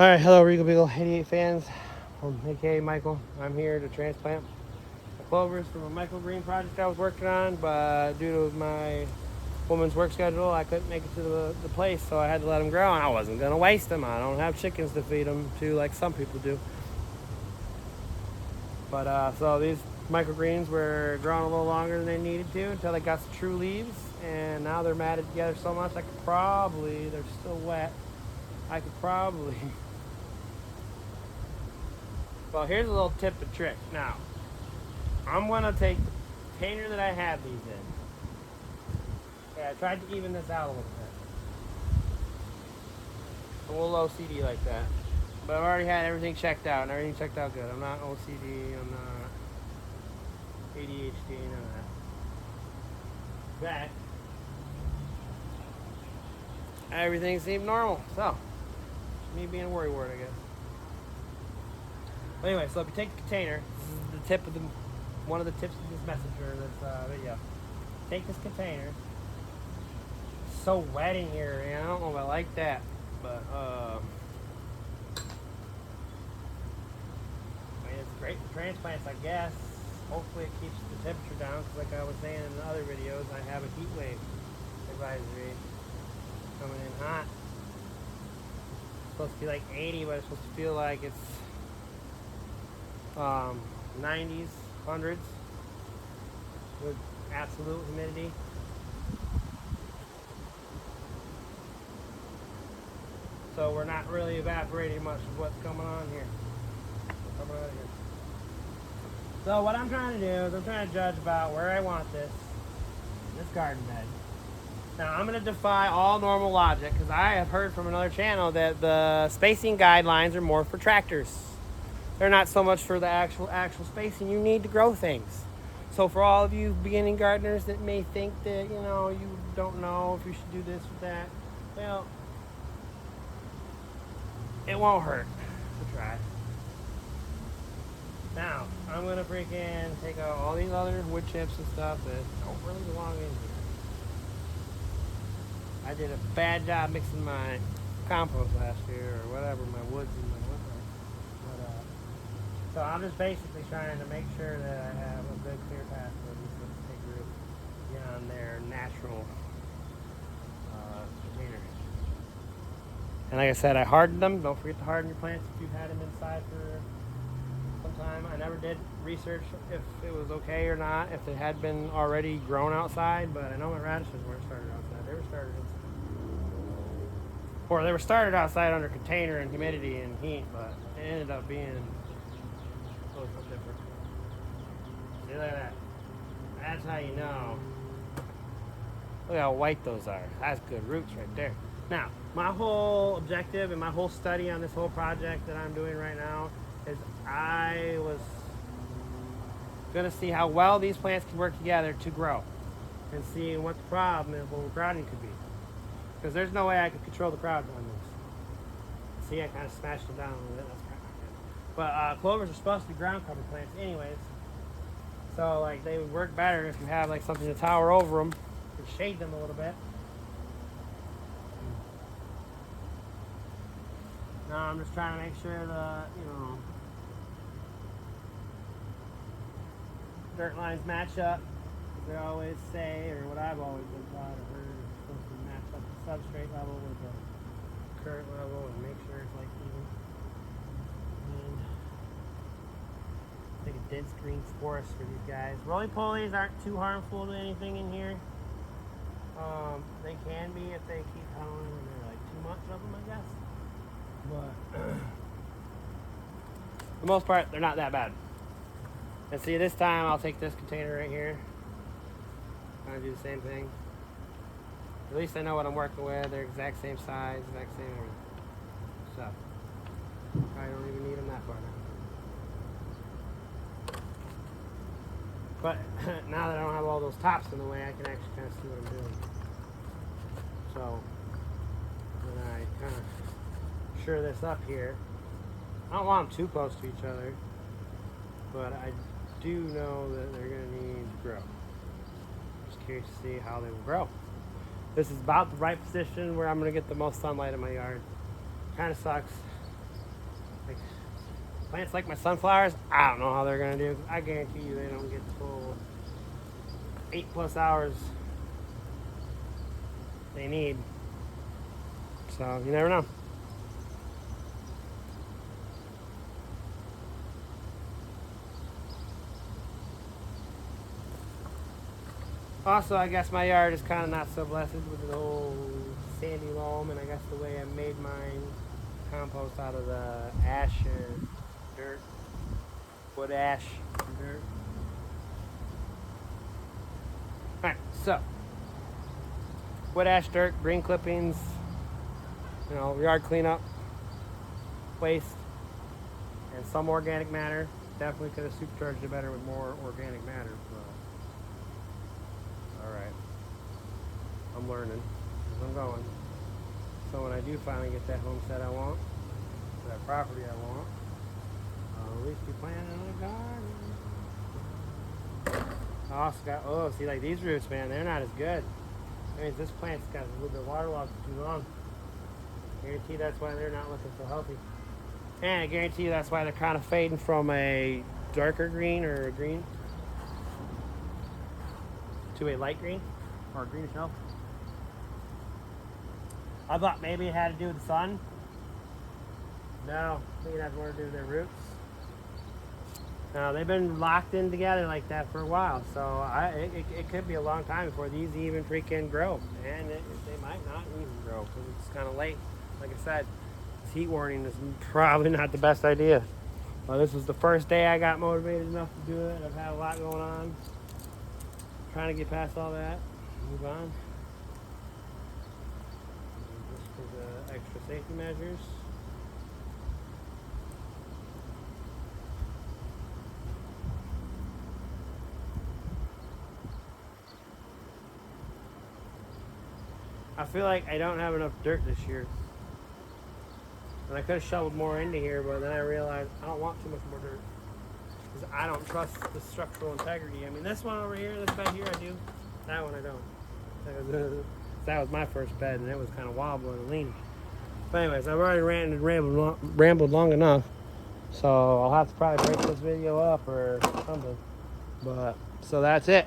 Alright, hello Regal Beagle 88 fans. I'm aka Michael. I'm here to transplant the clovers from a microgreen project I was working on, but due to my woman's work schedule, I couldn't make it to the place, so I had to let them grow, and I wasn't going to waste them. I don't have chickens to feed them to like some people do. But so these microgreens were growing a little longer than they needed to until they got some true leaves, and now they're matted together so much they're still wet. I could probably Well, here's a little tip and trick. Now, I'm going to take the container that I have these in. Okay, I tried to even this out a little bit. I'm a little OCD like that. But I've already had everything checked out, and everything checked out good. I'm not OCD, I'm not ADHD, none of that. But everything seemed normal. So, me being a worrywart, I guess. But anyway, so if you take the container, this is the tip of one of the tips of this message or this video. Take this container. It's so wet in here, and I don't know if I like that, but I mean, it's great for transplants, I guess. Hopefully, it keeps the temperature down, because like I was saying in the other videos, I have a heat wave advisory coming in hot. It's supposed to be like 80, but it's supposed to feel like it's 90s, 100s with absolute humidity. So we're not really evaporating much of what's coming on here. So what I'm trying to do is I'm trying to judge about where I want this garden bed. Now I'm going to defy all normal logic, because I have heard from another channel that the spacing guidelines are more for tractors. They're not so much for the actual spacing you need to grow things. So for all of you beginning gardeners that may think that, you don't know if you should do this or that, well, it won't hurt to try. Now, I'm going to freaking take out all these other wood chips and stuff that don't really belong in here. I did a bad job mixing my compost last year, or whatever, my woods and my wood. So I'm just basically trying to make sure that I have a good clear path for these things to take root beyond their natural container. And like I said, I hardened them. Don't forget to harden your plants if you've had them inside for some time. I never did research if it was okay or not, if they had been already grown outside, but I know my radishes weren't started outside. They were started inside. Or they were started outside under container and humidity and heat, but it ended up being a little different. See, look at that. That's how you know. Look how white those are. That's good roots right there. Now, my whole objective and my whole study on this whole project that I'm doing right now is I was going to see how well these plants can work together to grow, and see what the problem of overcrowding could be. Because there's no way I could control the crowd on this. See, I kind of smashed it down a little bit. That's kind of good. But clovers are supposed to be ground cover plants anyways. So like they would work better if you have like something to tower over them and shade them a little bit. Now I'm just trying to make sure the, dirt lines match up. They always say, or what I've always been taught or heard, it's supposed to match up the substrate level with the current level and make sure it's like even. And take a dense green forest for these guys. Roly-polies aren't too harmful to anything in here. They can be if they keep howling and they're like too much of them, I guess. But for the most part, they're not that bad. And see, this time I'll take this container right here. I'm gonna do the same thing. At least I know what I'm working with. They're exact same size, exact same everything. So I don't even need them that far now. But now that I don't have all those tops in the way, I can actually kind of see what I'm doing. So when I kind of sure this up here, I don't want them too close to each other, but I do know that they're going to need to grow. Just curious to see how they will grow. This is about the right position where I'm going to get the most sunlight in my yard. Kind of sucks. Like plants like my sunflowers, I don't know how they're gonna do. I guarantee you they don't get the full 8+ hours they need. So you never know. Also, I guess my yard is kind of not so blessed with the whole sandy loam, and I guess the way I made mine compost out of the ash and dirt, wood ash and dirt. Alright, so wood ash, dirt, green clippings, yard cleanup, waste, and some organic matter. Definitely could have supercharged it better with more organic matter, but alright. I'm learning as I'm going. So when I do finally get that homestead I want, that property I want, I'll at least be planting a garden. I also got, see, like these roots, man, they're not as good. That means this plant's got a little bit waterlogged for too long. Guarantee that's why they're not looking so healthy. And I guarantee you that's why they're kind of fading from a darker green or a green to a light green or a greenish yellow. I thought maybe it had to do with the sun. No, I think it has more to do with their roots. Now they've been locked in together like that for a while, so it could be a long time before these even freaking grow, and they might not even grow because it's kind of late. Like I said, this heat warning is probably not the best idea. Well, this was the first day I got motivated enough to do it. I've had a lot going on. Trying to get past all that, move on. Just for the extra safety measures. I feel like I don't have enough dirt this year. And I could have shoveled more into here, but then I realized I don't want too much more dirt. Because I don't trust the structural integrity. I mean, this one over here, this bed here, I do. That one I don't. That was my first bed, and it was kind of wobbling and leaning. But anyways, I've already ranted and rambled long enough. So I'll have to probably break this video up or something. But, so that's it.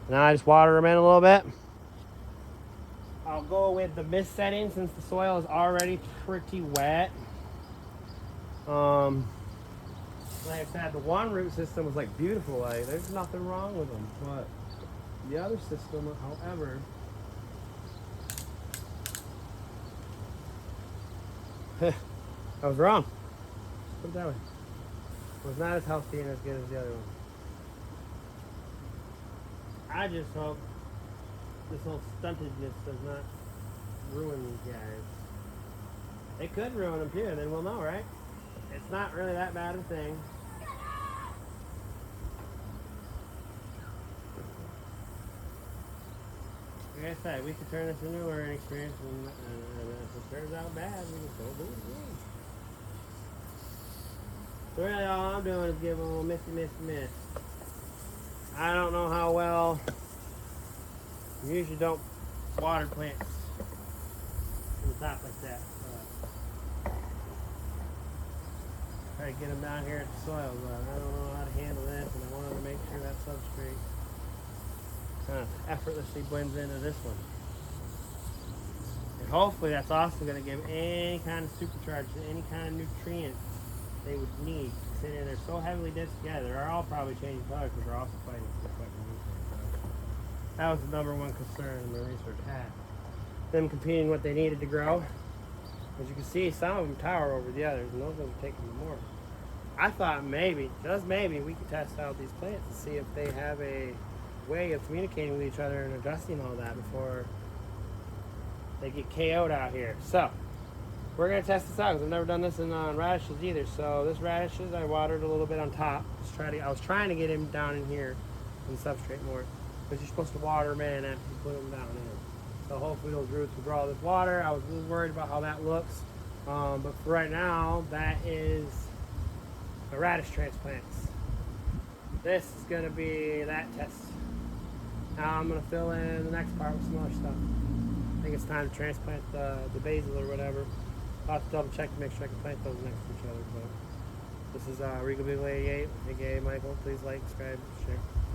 Now I just water them in a little bit. I'll go with the mist setting since the soil is already pretty wet. Like I said, the one root system was like beautiful. Like there's nothing wrong with them. But the other system, however, I was wrong. Put it that way. It was not as healthy and as good as the other one. I just hope this whole stuntedness does not ruin these guys. It could ruin them too, and then we'll know, right? It's not really that bad a thing. Like I said, we could turn this into a learning experience, and if it turns out bad, we can still do it again. So really all I'm doing is giving a little miss. I don't know how well. You usually don't water plants from the top like that. Try to get them down here at the soil, but I don't know how to handle this, and I wanted to make sure that substrate kind of effortlessly blends into this one. And hopefully that's also going to give any kind of supercharge to any kind of nutrient they would need. Considering they're so heavily dense together, they're all probably changing colors because they're also fighting for the fucking nutrients. That was the number one concern in the research had. Them competing what they needed to grow. As you can see, some of them tower over the others, and those ones are taking them more. I thought maybe, just maybe, we could test out these plants and see if they have a way of communicating with each other and adjusting all that before they get KO'd out here. So, we're going to test this out because I've never done this in radishes either. So, this radishes, I watered a little bit on top. I was trying to get him down in here and substrate more. Because you're supposed to water them in after you put them down in. So hopefully those roots will draw this water. I was a little worried about how that looks. But for right now, that is the radish transplants. This is going to be that test. Now I'm going to fill in the next part with some other stuff. I think it's time to transplant the basil or whatever. I'll have to double check to make sure I can plant those next to each other. But is Rico Beagle 88, aka Michael. Please like, subscribe, share.